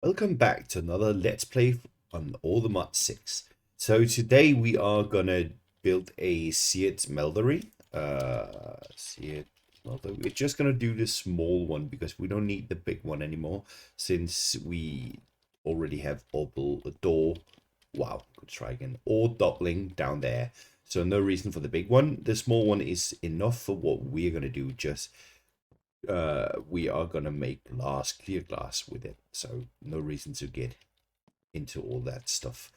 Welcome back to another Let's Play on All the Mod 6. So today we are gonna build a Seared smeltery. Seared smelter. We're just gonna do the small one because we don't need the big one anymore since we already have double a door. Wow, good try again. Or doubling down there. So no reason for the big one. The small one is enough for what we're gonna do. Just we are gonna make glass, clear glass with it, so no reason to get into all that stuff.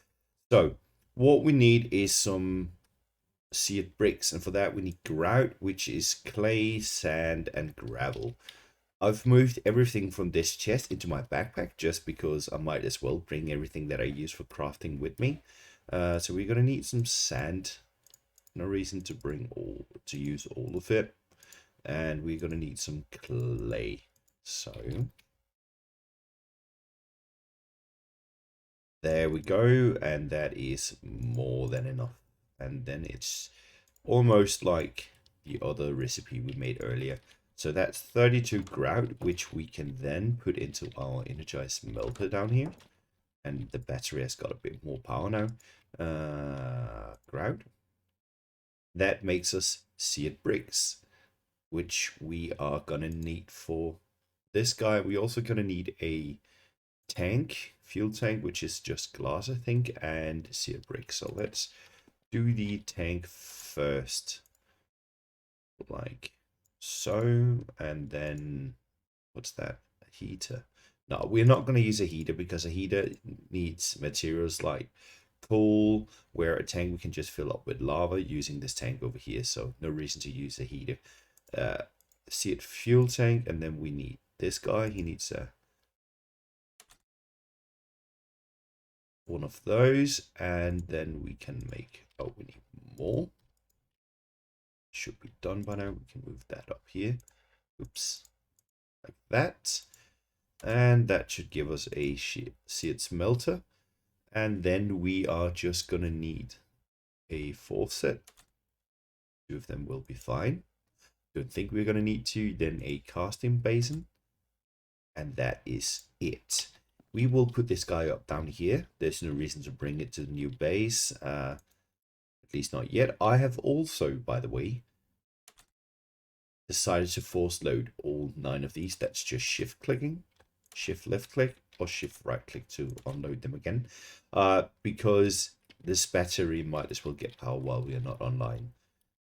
So what we need is some seared bricks, and for that we need grout, which is clay, sand, and gravel. I've moved everything from this chest into my backpack just because I might as well bring everything that I use for crafting with me. So we're gonna need some sand. No reason to use all of it. And we're going to need some clay. So there we go. And that is more than enough. And then it's almost like the other recipe we made earlier. So that's 32 grout, which we can then put into our energized melter down here. And the battery has got a bit more power now. Grout. That makes us seared bricks, which we are gonna need for this guy. We also gonna need a tank, fuel tank, which is just glass, I think, and seared brick. So let's do the tank first, like so, and then what's that? A heater. No, we're not gonna use a heater because a heater needs materials like coal, where a tank we can just fill up with lava using this tank over here. So no reason to use a heater. Seared fuel tank, and then we need this guy. He needs one of those, and then we can make, oh, we need more. Should be done by now. We can move that up here. Oops, like that. And that should give us a seared smelter. And then we are just gonna need a faucet. Two of them will be fine. Don't think we're gonna need two. Then a casting basin. And that is it. We will put this guy up down here. There's no reason to bring it to the new base. At least not yet. I have also, by the way, decided to force load all 9 of these. That's just shift clicking, shift left click, or shift right click to unload them again. Because this battery might as well get power while we are not online.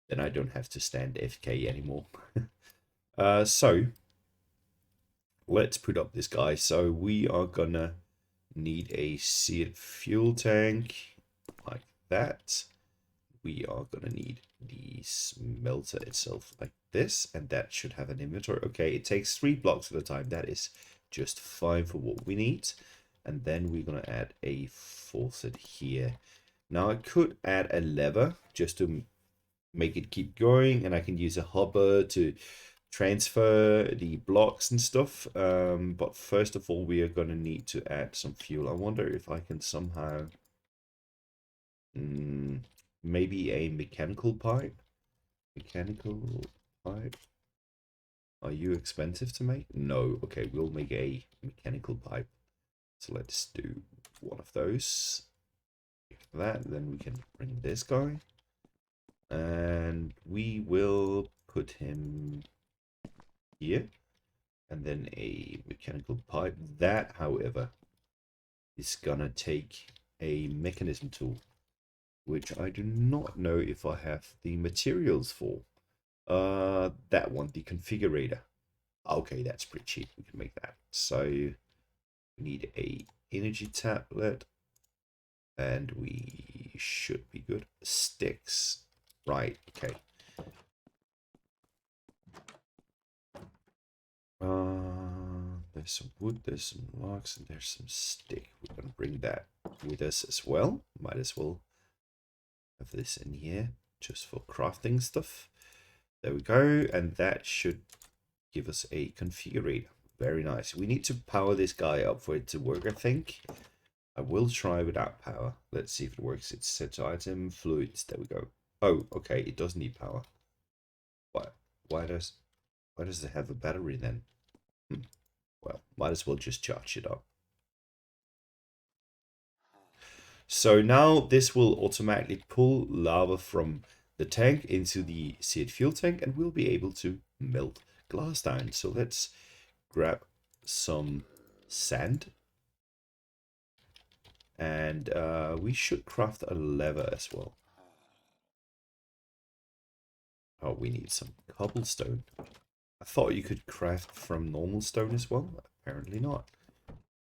Then I don't have to stand FK anymore. So let's put up this guy. So we are gonna need a seared fuel tank like that. We are gonna need the smelter itself like this, and that should have an inventory. Okay, it takes 3 blocks at a time. That is just fine for what we need. And then we're gonna add a faucet here. Now I could add a lever just to make it keep going, and I can use a hopper to transfer the blocks and stuff. But first of all, we are going to need to add some fuel. I wonder if I can somehow maybe a mechanical pipe. Are you expensive to make? No. Okay, we'll make a mechanical pipe. So let's do one of those like that. Then we can bring this guy, and we will put him here, and then a mechanical pipe. That, however, is gonna take a mechanism tool, which I do not know if I have the materials for. That one, the configurator. Okay, that's pretty cheap. We can make that. So we need a energy tablet, and we should be good. Sticks, right? Okay. There's some wood, there's some logs, and there's some stick. We're gonna bring that with us as well. Might as well have this in here just for crafting stuff. There we go, and that should give us a configurator. Very nice. We need to power this guy up for it to work, I think. I will try without power. Let's see if it works. It's set to item, fluids. There we go. Oh, okay, it does need power. Why does it have a battery then? Well, might as well just charge it up. So now this will automatically pull lava from the tank into the seared fuel tank, and we'll be able to melt glass down. So let's grab some sand, and we should craft a lever as well. Oh, we need some cobblestone. I thought you could craft from normal stone as well. Apparently not.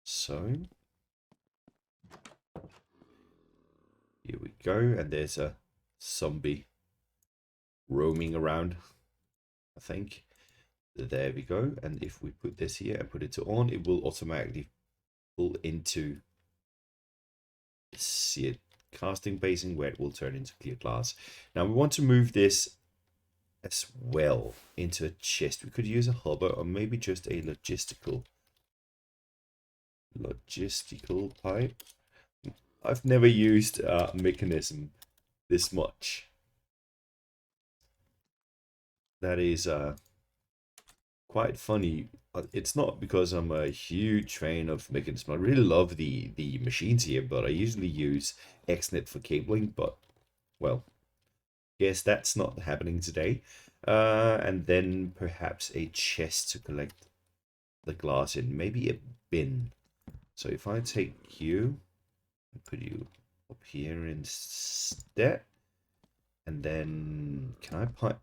So here we go, and there's a zombie roaming around, I think. There we go. And if we put this here and put it to on, it will automatically pull into the seared casting basin, where it will turn into clear glass. Now we want to move this as well into a chest. We could use a hopper, or maybe just a logistical pipe. I've never used a mechanism this much. That is quite funny. It's not because I'm a huge fan of mechanism. I really love the machines here, but I usually use XNet for cabling. But well, guess that's not happening today. And then perhaps a chest to collect the glass in, maybe a bin. So if I take you and put you up here instead, and then can I pipe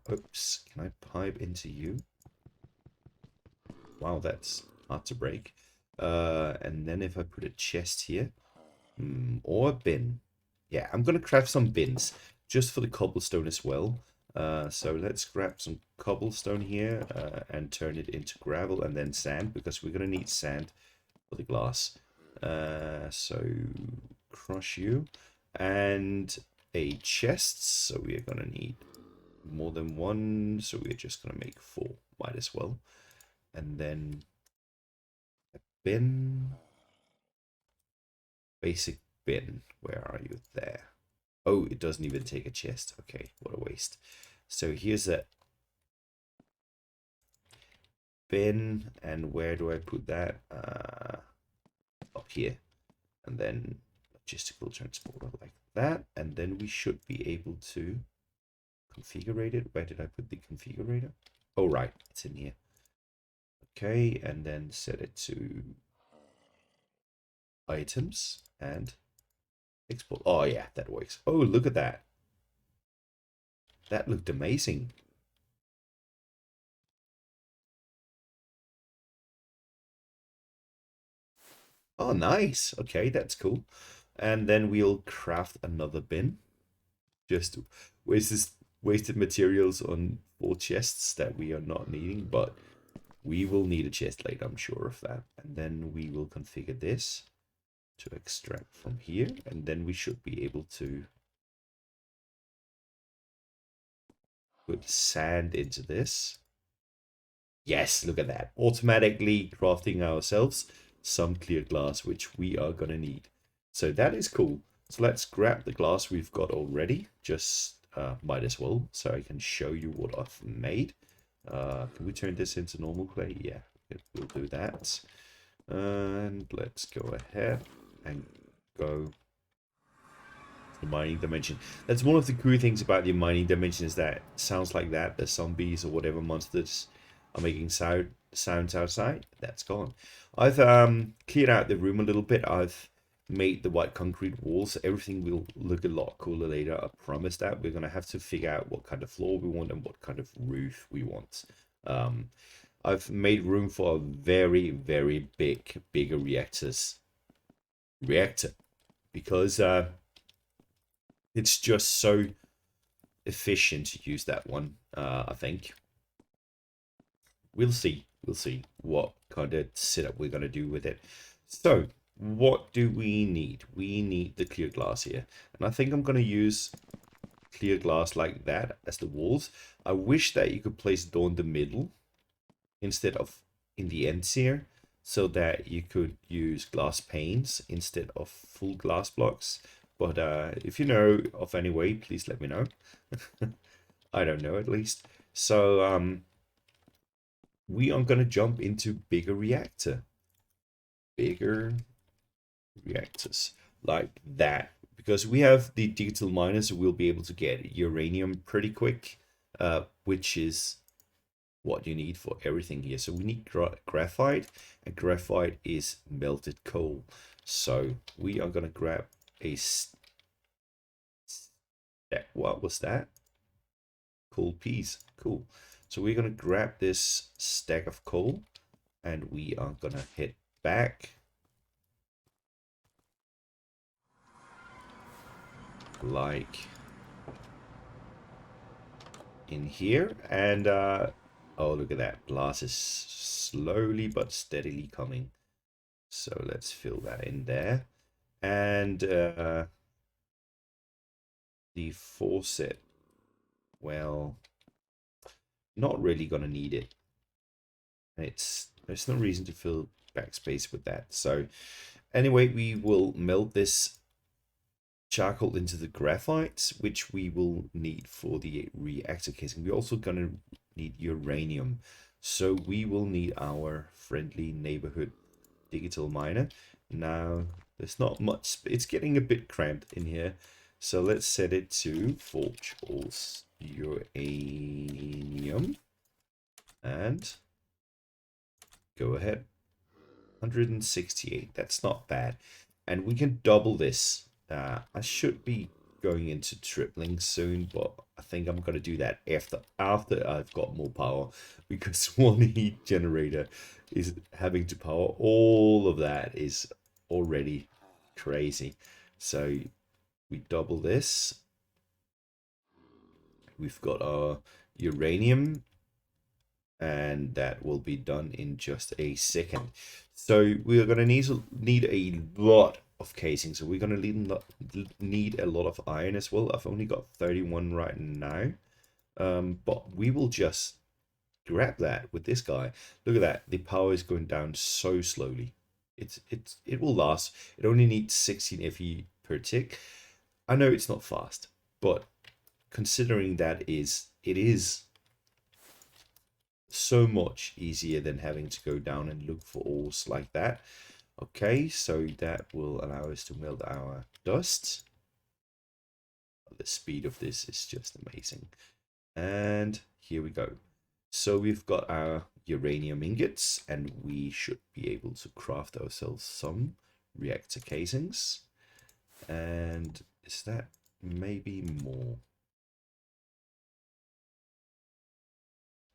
into you? Wow, that's hard to break. And then if I put a chest here, or a bin. Yeah, I'm gonna craft some bins just for the cobblestone as well. So let's grab some cobblestone here and turn it into gravel and then sand, because we're gonna need sand for the glass. So crush you, and a chest. So we are gonna need more than one. So we're just gonna make 4. Might as well. And then a bin. Basic bin. Where are you? There. Oh, it doesn't even take a chest. Okay, what a waste. So here's a bin, and where do I put that? Up here. And then logistical transporter like that. And then we should be able to configure it. Where did I put the configurator? Oh, right, it's in here. Okay, and then set it to items and export. Oh yeah, that works. Oh, look at that. That looked amazing. Oh, nice. Okay, that's cool. And then we'll craft another bin. Just wasted materials on 4 chests that we are not needing, but we will need a chest later, I'm sure of that. And then we will configure this to extract from here, and then we should be able to put sand into this. Yes, look at that. Automatically crafting ourselves some clear glass, which we are going to need. So that is cool. So let's grab the glass we've got already. Just might as well, so I can show you what I've made. Can we turn this into normal clay? Yeah, we'll do that. And let's go ahead and go the mining dimension. That's one of the cool things about the mining dimension, is that sounds like that the zombies or whatever monsters are making sounds outside. That's gone. I've cleared out the room a little bit. I've made the white concrete walls. Everything will look a lot cooler later, I promise that. We're gonna have to figure out what kind of floor we want and what kind of roof we want. I've made room for a very, very bigger reactor, because it's just so efficient to use that one. I think we'll see what kind of setup we're going to do with it. So what do we need? We need the clear glass here, and I think I'm going to use clear glass like that as the walls. I wish that you could place it in the middle instead of in the ends here, so that you could use glass panes instead of full glass blocks. But if you know of any way, please let me know. I don't know, at least. So we are going to jump into bigger reactors like that. because we have the digital miners, we'll be able to get uranium pretty quick, which is what you need for everything here. So we need graphite, and graphite is melted coal. So we are gonna grab a what was that? Coal piece. Cool. So we're gonna grab this stack of coal, and we are gonna head back like in here, and oh, look at that, glass is slowly but steadily coming. So let's fill that in there, and the faucet, well, not really gonna need it. There's no reason to fill backspace with that. So anyway, we will melt this charcoal into the graphite, which we will need for the reactor casing. We're also gonna need uranium, so we will need our friendly neighborhood digital miner. Now there's not much, it's getting a bit cramped in here, so let's set it to forge all uranium and go ahead. 168, that's not bad, and we can double this. I should be going into tripling soon, but I think I'm gonna do that after I've got more power, because one heat generator is having to power all of that is already crazy. So we double this. We've got our uranium, and that will be done in just a second. So we are going to need a lot of casing. So we're going to need a lot of iron as well. I've only got 31 right now, but we will just grab that with this guy. Look at that, the power is going down so slowly. It will last. It only needs 16 FE per tick. I know it's not fast, but considering that it is so much easier than having to go down and look for ores like that. Okay, so that will allow us to melt our dust. The speed of this is just amazing. And here we go. So we've got our uranium ingots, and we should be able to craft ourselves some reactor casings. And is that maybe more?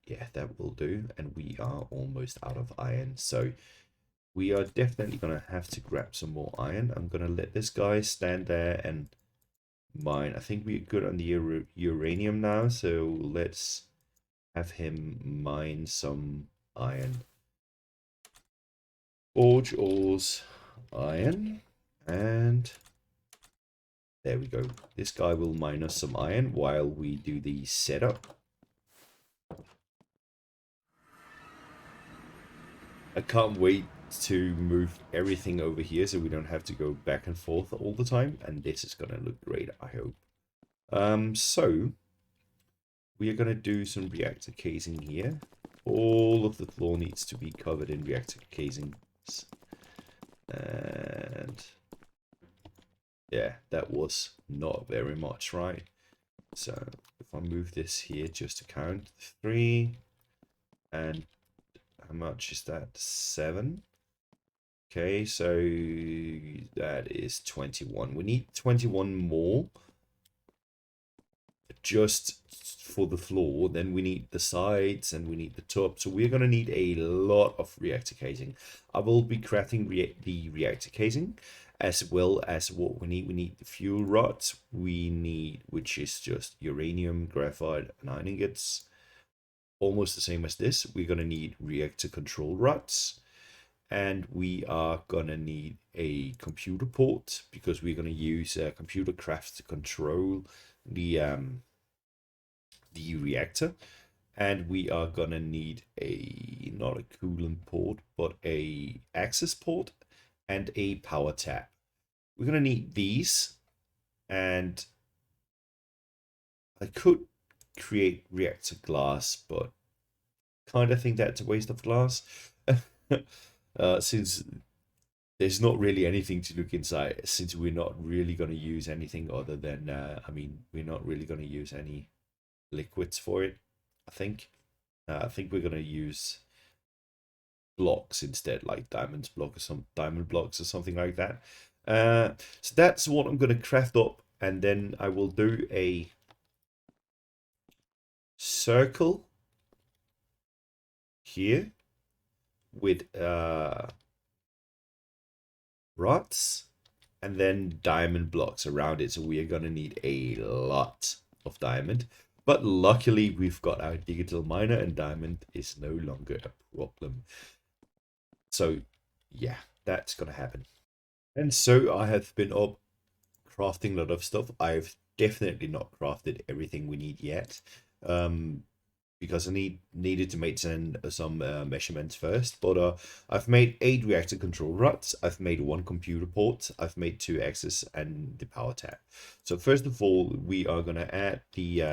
Yeah, that will do. And we are almost out of iron, so we are definitely gonna have to grab some more iron. I'm gonna let this guy stand there and mine. I think we're good on the uranium now, so let's have him mine some iron. Forge ores, iron, and there we go. This guy will mine us some iron while we do the setup. I can't wait to move everything over here so we don't have to go back and forth all the time, and this is gonna look great, I hope. So we are gonna do some reactor casing here. All of the floor needs to be covered in reactor casings, and yeah, that was not very much, right? So if I move this here just to count 3, and how much is that? 7. Okay, so that is 21. We need 21 more just for the floor. Then we need the sides and we need the top. So we're going to need a lot of reactor casing. I will be crafting the reactor casing, as well as what we need. We need the fuel rods. We need, which is just uranium, graphite, and iron ingots. Almost the same as this. We're going to need reactor control rods. And we are gonna need a computer port, because we're gonna use Computercraft to control the reactor. And we are gonna need not a coolant port, but a access port and a power tap. We're gonna need these, and I could create reactor glass, but kind of think that's a waste of glass. Since there's not really anything to look inside since we're not really going to use anything other than, I mean, we're not really going to use any liquids for it, I think. I think we're going to use blocks instead, like diamond blocks or something like that. So that's what I'm going to craft up, and then I will do a circle here with rods and then diamond blocks around it. So we are going to need a lot of diamond, but luckily we've got our digital miner and diamond is no longer a problem. So yeah, that's gonna happen. And so I have been up crafting a lot of stuff. I've definitely not crafted everything we need yet, because I needed to make some measurements first. But I've made 8 reactor control rods. I've made 1 computer port. I've made 2 axes and the power tap. So first of all, we are gonna add the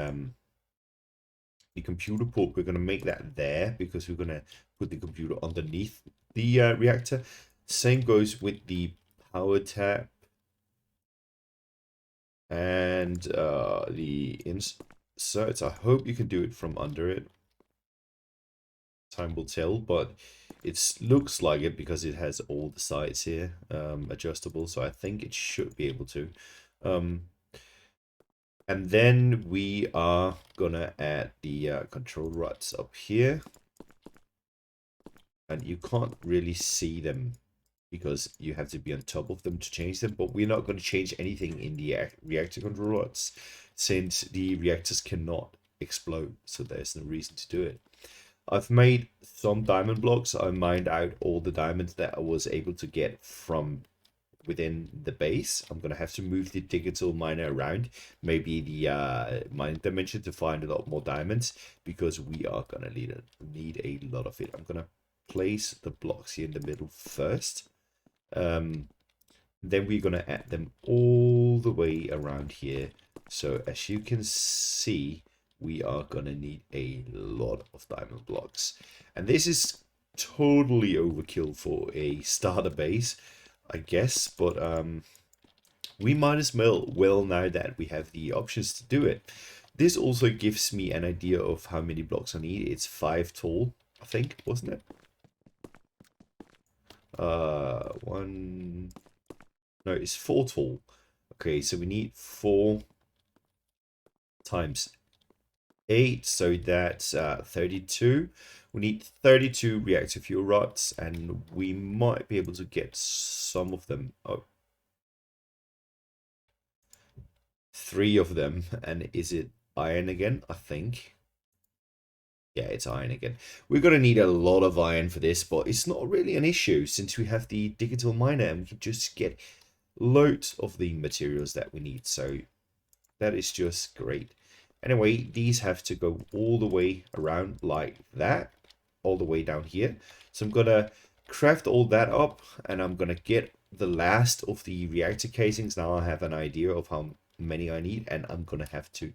computer port. We're gonna make that there because we're gonna put the computer underneath the reactor. Same goes with the power tap and the inserts. I hope you can do it from under it. Time will tell, but it looks like it because it has all the sides here adjustable, so I think it should be able to. And then we are gonna add the control rods up here, and you can't really see them because you have to be on top of them to change them, but we're not going to change anything in the reactor control rods since the reactors cannot explode, so there's no reason to do it. I've made some diamond blocks. I mined out all the diamonds that I was able to get from within the base. I'm going to have to move the digital miner around, maybe the mining dimension, to find a lot more diamonds, because we are going to need a lot of it. I'm going to place the blocks here in the middle first. Then we're going to add them all the way around here. So as you can see, we are going to need a lot of diamond blocks. And this is totally overkill for a starter base, I guess. But we might as well now that we have the options to do it. This also gives me an idea of how many blocks I need. It's 5 tall, I think, wasn't it? No, it's 4 tall. Okay, so we need 4 times 8, so that's 32. We need 32 reactor fuel rods, and we might be able to get some of them. Oh, 3 of them. And is it iron again? I think. Yeah, it's iron again. We're going to need a lot of iron for this, but it's not really an issue since we have the digital miner and we can just get loads of the materials that we need. So that is just great. Anyway, these have to go all the way around like that, all the way down here. So I'm going to craft all that up, and I'm going to get the last of the reactor casings. Now I have an idea of how many I need, and I'm going to have to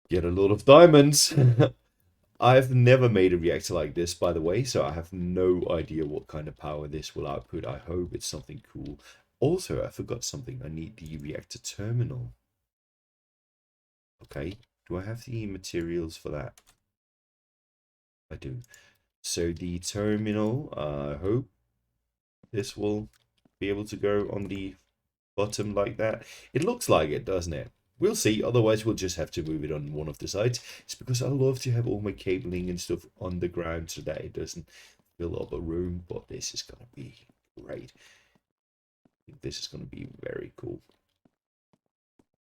get a lot of diamonds. I've never made a reactor like this, by the way, so I have no idea what kind of power this will output. I hope it's something cool. Also, I forgot something. I need the reactor terminal. Okay, do I have the materials for that? I do. So the terminal, I hope this will be able to go on the bottom like that. It looks like it, doesn't it? We'll see. Otherwise, we'll just have to move it on one of the sides. It's because I love to have all my cabling and stuff on the ground so that it doesn't fill up a room. But this is going to be great. I think this is going to be very cool.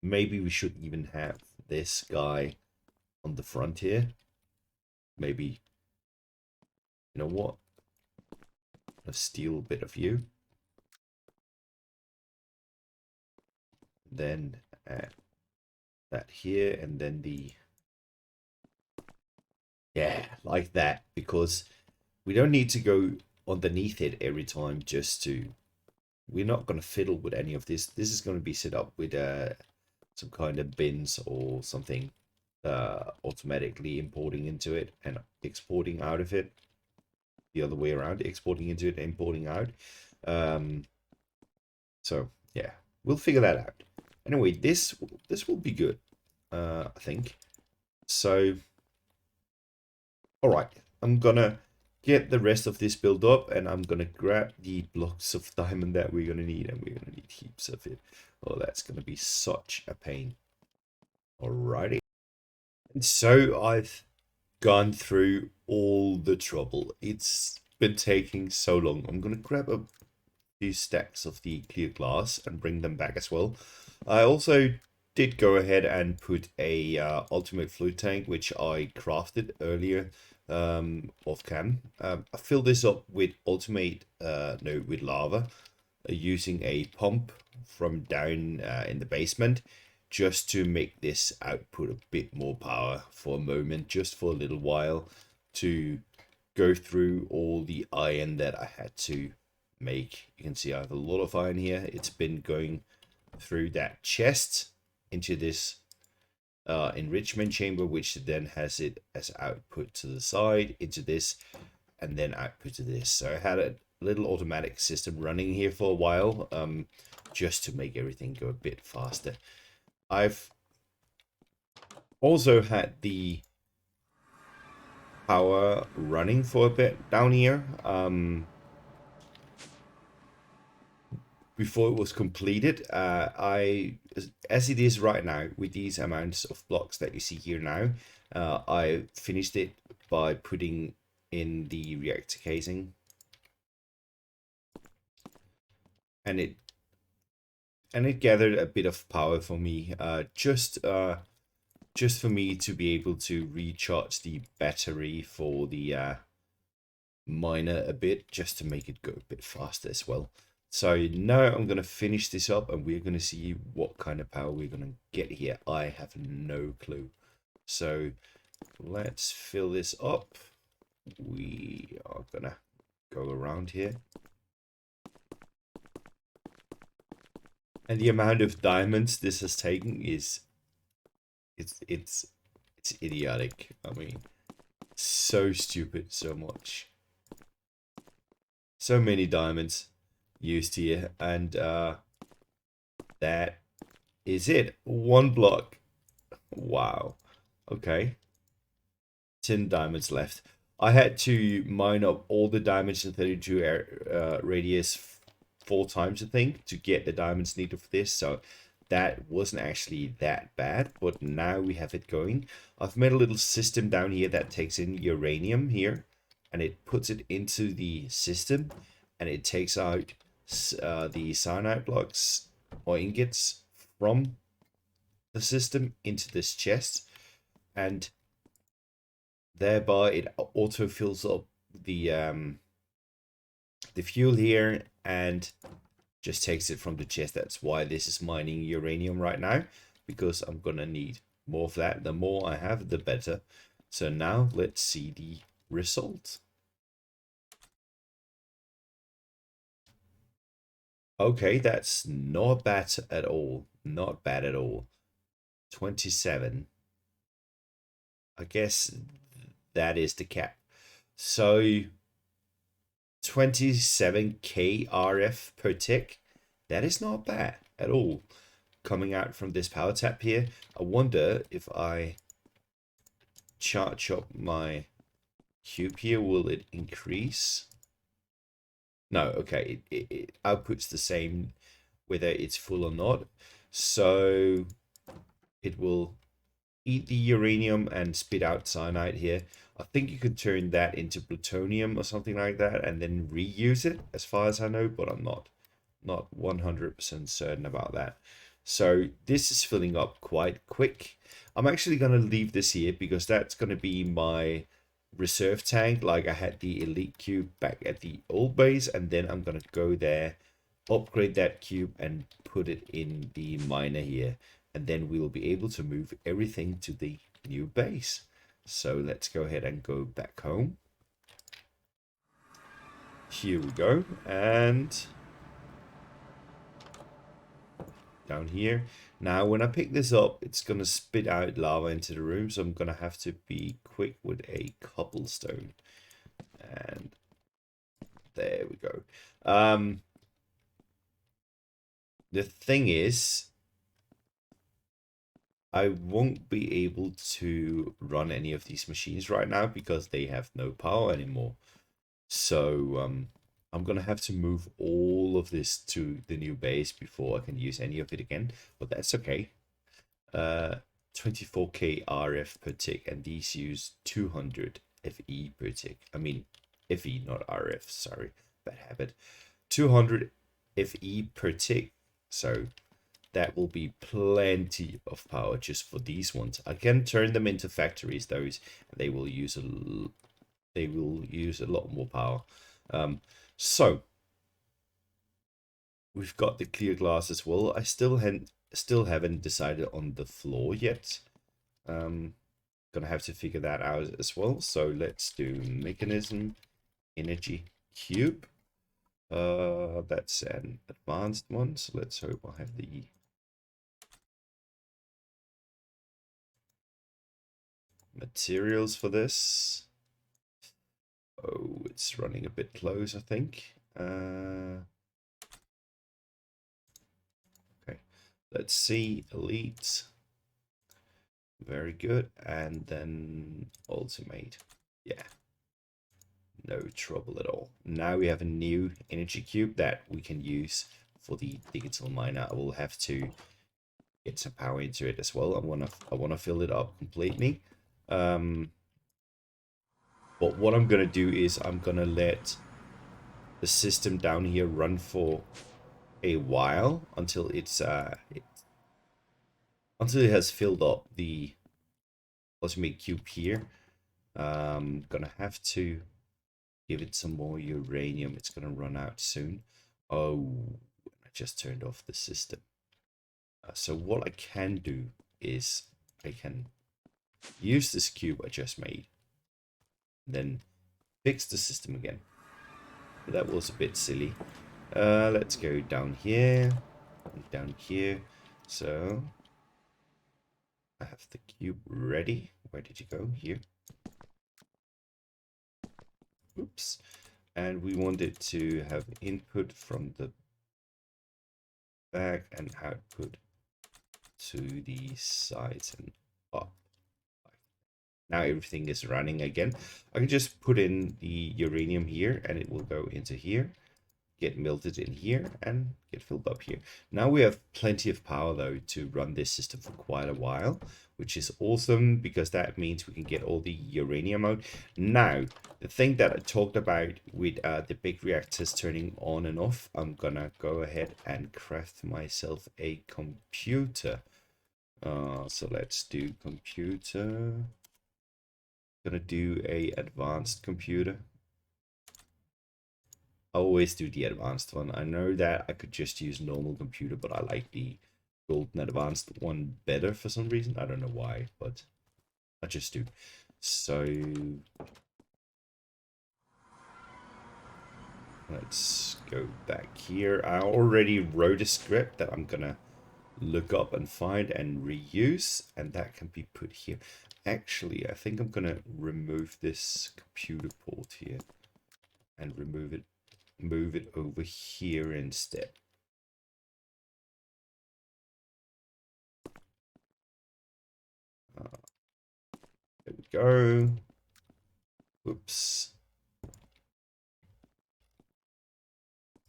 Maybe we should even have this guy on the front here. Maybe, you know what? I'll steal a bit of you. Then add that here, and then the, yeah, like that, because we don't need to go underneath it every time just to, we're not going to fiddle with any of this. This is going to be set up with some kind of bins or something, automatically importing into it and exporting out of it. The other way around, exporting into it, importing out. So yeah, we'll figure that out. Anyway, this will be good, I think. So, all right, I'm gonna get the rest of this built up, and I'm gonna grab the blocks of diamond that we're gonna need, and we're gonna need heaps of it. Oh, that's gonna be such a pain. Alrighty. And so I've gone through all the trouble. It's been taking so long. I'm gonna grab a few stacks of the clear glass and bring them back as well. I also did go ahead and put a ultimate fluid tank, which I crafted earlier off cam. I filled this up with with lava using a pump from down in the basement, just to make this output a bit more power for a moment, just for a little while, to go through all the iron that I had to make. You can see I have a lot of iron here. It's been going through that chest into this enrichment chamber, which then has it as output to the side into this, and then output to this. So I had a little automatic system running here for a while, just to make everything go a bit faster. I've also had the power running for a bit down here, before it was completed. As it is right now, with these amounts of blocks that you see here now, I finished it by putting in the reactor casing, and it gathered a bit of power for me, just for me to be able to recharge the battery for the miner a bit, just to make it go a bit faster as well. So now I'm going to finish this up, and we're going to see what kind of power we're going to get here. I have no clue. So let's fill this up. We are going to go around here. And the amount of diamonds this has taken is it's idiotic. I mean, so stupid, so much. So many diamonds used here, and that is it. One block. Wow. Okay. 10 diamonds left. I had to mine up all the diamonds in 32 radius 4 times, I think, to get the diamonds needed for this. So that wasn't actually that bad, but now we have it going. I've made a little system down here that takes in uranium here, and it puts it into the system, and it takes out the cyanide blocks or ingots from the system into this chest, and thereby it auto fills up the fuel here and just takes it from the chest. That's why this is mining uranium right now, because I'm gonna need more of that. The more I have, the better. So now let's see the result. Okay, that's not bad at all. Not bad at all. 27. I guess that is the cap. So 27k RF per tick. That is not bad at all. Coming out from this power tap here. I wonder if I charge up my cube here, will it increase? No, okay, it outputs the same whether it's full or not. So it will eat the uranium and spit out cyanide here. I think you could turn that into plutonium or something like that and then reuse it, as far as I know, but I'm not 100% certain about that. So this is filling up quite quick. I'm actually going to leave this here because that's going to be my reserve tank, like I had the elite cube back at the old base, and then I'm going to go there, upgrade that cube and put it in the miner here, and then we will be able to move everything to the new base. So let's go ahead and go back home. Here we go, and down here. Now when I pick this up, it's gonna spit out lava into the room, so I'm gonna have to be quick with a cobblestone. And there we go. the thing is, I won't be able to run any of these machines right now because they have no power anymore. So I'm gonna have to move all of this to the new base before I can use any of it again, but that's okay. 24k RF per tick, and these use 200 FE per tick. I mean FE, not RF, sorry, bad habit. 200 FE per tick, so that will be plenty of power just for these ones. I can turn them into factories, those, and they will use a lot more power. So we've got the clear glass as well. I still haven't decided on the floor yet. Gonna have to figure that out as well. So let's do mechanism energy cube. That's an advanced one, so let's hope I have the materials for this. Oh, it's running a bit close, I think. Okay, let's see. Elite. Very good. And then ultimate. Yeah. No trouble at all. Now we have a new energy cube that we can use for the digital miner. I will have to get some power into it as well. I wanna fill it up completely. But what I'm gonna do is I'm gonna let the system down here run for a while until until it has filled up the ultimate cube here. Gonna have to give it some more uranium. It's gonna run out soon. Oh, I just turned off the system. So what I can do is I can use this cube I just made, then fix the system again. That was a bit silly. Let's go down here, and down here. So I have the cube ready. Where did you go? Here. Oops. And we want it to have input from the back and output to the sides and up. Now everything is running again. I can just put in the uranium here and it will go into here, get melted in here, and get filled up here. Now we have plenty of power though to run this system for quite a while, which is awesome because that means we can get all the uranium out. Now, the thing that I talked about with the big reactors turning on and off, I'm gonna go ahead and craft myself a computer. So let's do computer. Gonna do a advanced computer. I always do the advanced one. I know that I could just use normal computer, but I like the golden advanced one better for some reason. I don't know why, but I just do. So let's go back here. I already wrote a script that I'm gonna look up and find and reuse, and that can be put here. Actually, I think I'm gonna remove this computer port here and move it over here instead. There we go. Oops.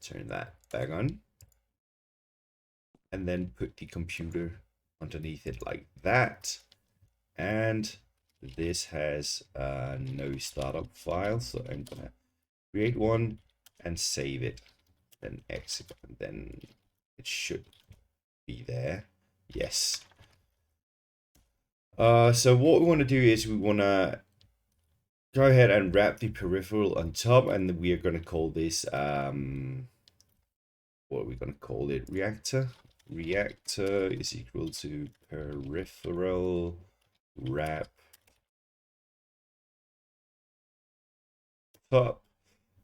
Turn that back on. And then put the computer underneath it like that. And this has no startup file, so I'm gonna create one and save it, then exit, and then it should be there. Yes. So what we want to do is we want to go ahead and wrap the peripheral on top, and we are going to call this what are we going to call it? Reactor. Reactor is equal to peripheral wrap top.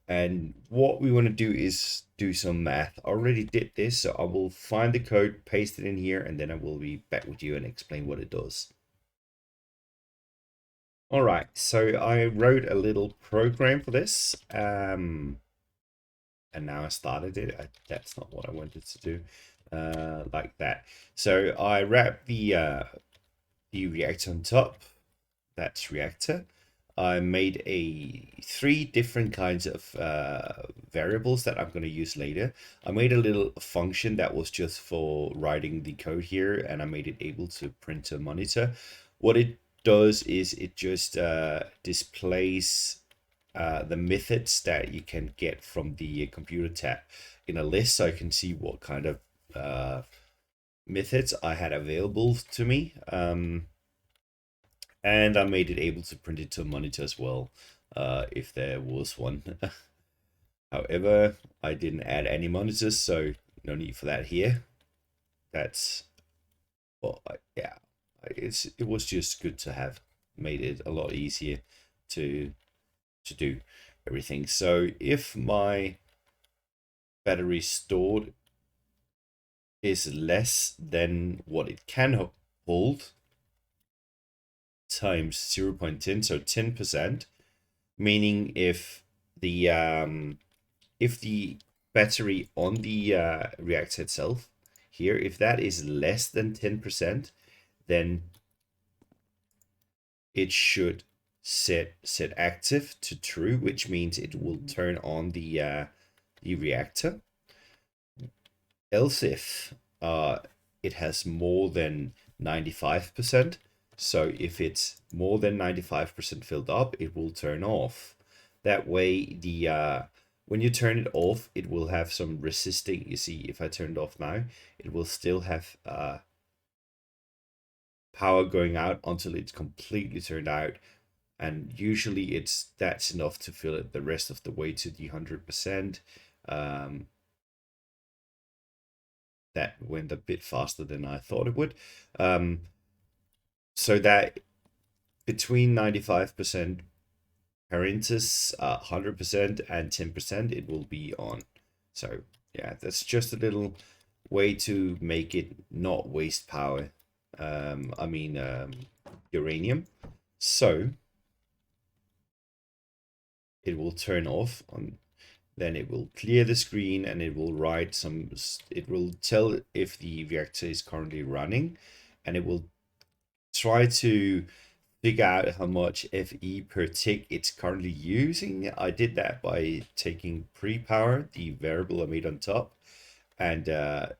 And what we want to do is do some math. I already did this, so I will find the code, paste it in here, and then I will be back with you and explain what it does. All right, so I wrote a little program for this, and now I started it. That's not what I wanted to do. like that. So I wrap the reactor on top. That's reactor. I made 3 different kinds of variables that I'm going to use later. I made a little function that was just for writing the code here, and I made it able to print a monitor. What it does is it just displays the methods that you can get from the computer tab in a list, so I can see what kind of methods I had available to me. And I made it able to print it to a monitor as well, if there was one. However, I didn't add any monitors, so no need for that here. That's, well, yeah, it was just good to have. Made it a lot easier to do everything. So if my battery stored is less than what it can hold times 0.10, so 10%, meaning if the battery on the reactor itself here, if that is less than 10%, then it should set active to true, which means it will turn on the reactor. Else if it has more than 95%, so if it's more than 95% filled up, it will turn off. That way, the when you turn it off, it will have some resisting. You see, if I turn it off now, it will still have power going out until it's completely turned out. And usually that's enough to fill it the rest of the way to the 100%. That went a bit faster than I thought it would. So that between 95%, parenthesis 100% and 10%, it will be on. So yeah, that's just a little way to make it not waste power. Uranium. So it will turn off on, then it will clear the screen and it will write some, it will tell if the reactor is currently running, and it will try to figure out how much Fe per tick it's currently using. I did that by taking pre-power, the variable I made on top, and turn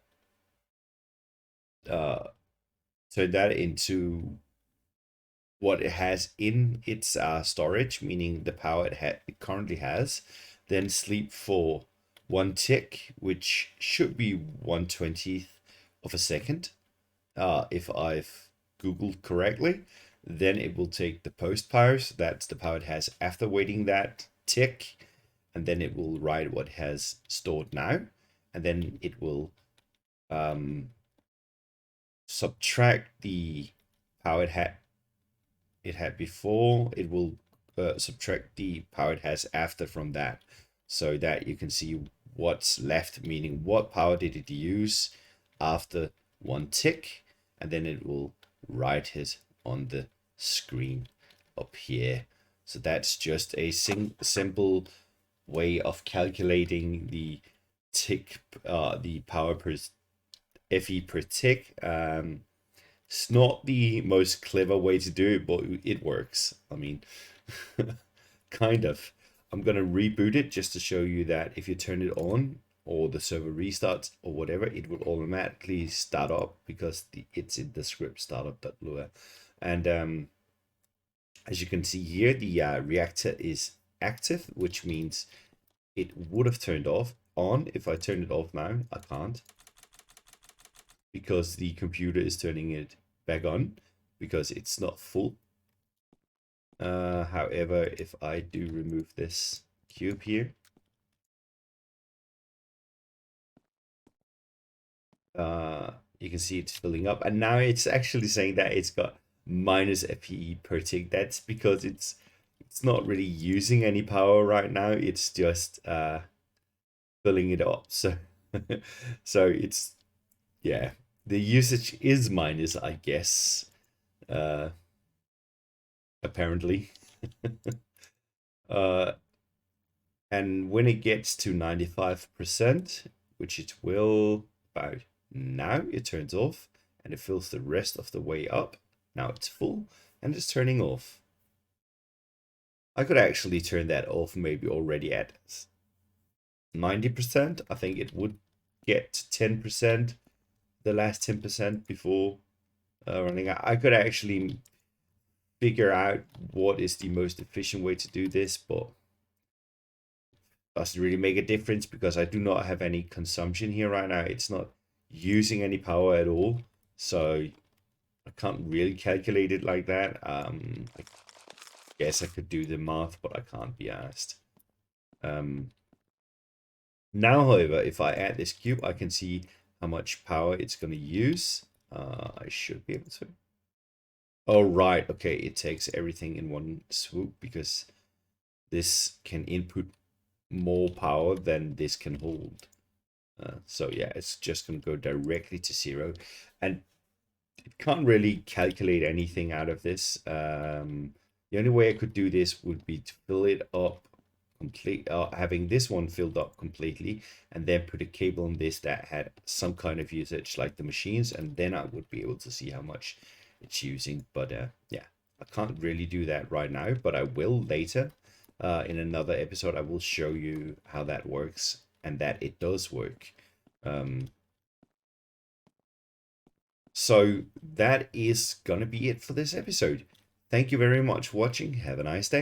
that into what it has in its storage, meaning the power it currently has, then sleep for 1 tick, which should be 1/20th of a second, if I've Googled correctly. Then it will take the post power, so that's the power it has after waiting that tick, and then it will write what it has stored now, and then it will subtract the power it had before. It will subtract the power it has after from that, so that you can see what's left, meaning what power did it use after 1 tick, and then it will write it on the screen up here. So that's just a simple way of calculating the tick, the power per Fe per tick. It's not the most clever way to do it, but it works. I mean, kind of. I'm gonna reboot it just to show you that if you turn it on, or the server restarts or whatever, it will automatically start up because it's in the script startup.lua. And as you can see here, the reactor is active, which means it would have turned on. If I turn it off now, I can't, because the computer is turning it back on because it's not full. However, if I do remove this cube here, you can see it's filling up, and now it's actually saying that it's got minus Fe per tick. That's because it's not really using any power right now. It's just filling it up. So so it's, yeah, the usage is minus, I guess, apparently. And when it gets to 95%, which it will about Now it turns off and it fills the rest of the way up. Now it's full and it's turning off. I could actually turn that off maybe already at 90%. I think it would get to 10%, the last 10% before running out. I could actually figure out what is the most efficient way to do this, but doesn't really make a difference because I do not have any consumption here right now. It's not using any power at all, so I can't really calculate it like that. I guess I could do the math, but I can't be asked. Now, however, if I add this cube, I can see how much power it's going to use. I should be able to. Oh, right. Okay, it takes everything in one swoop because this can input more power than this can hold. So yeah, it's just going to go directly to 0. And it can't really calculate anything out of this. The only way I could do this would be to fill it up having this one filled up completely, and then put a cable on this that had some kind of usage like the machines, and then I would be able to see how much it's using. But yeah, I can't really do that right now, but I will later. In another episode, I will show you how that works and that it does work. So that is gonna be it for this episode. Thank you very much for watching. Have a nice day.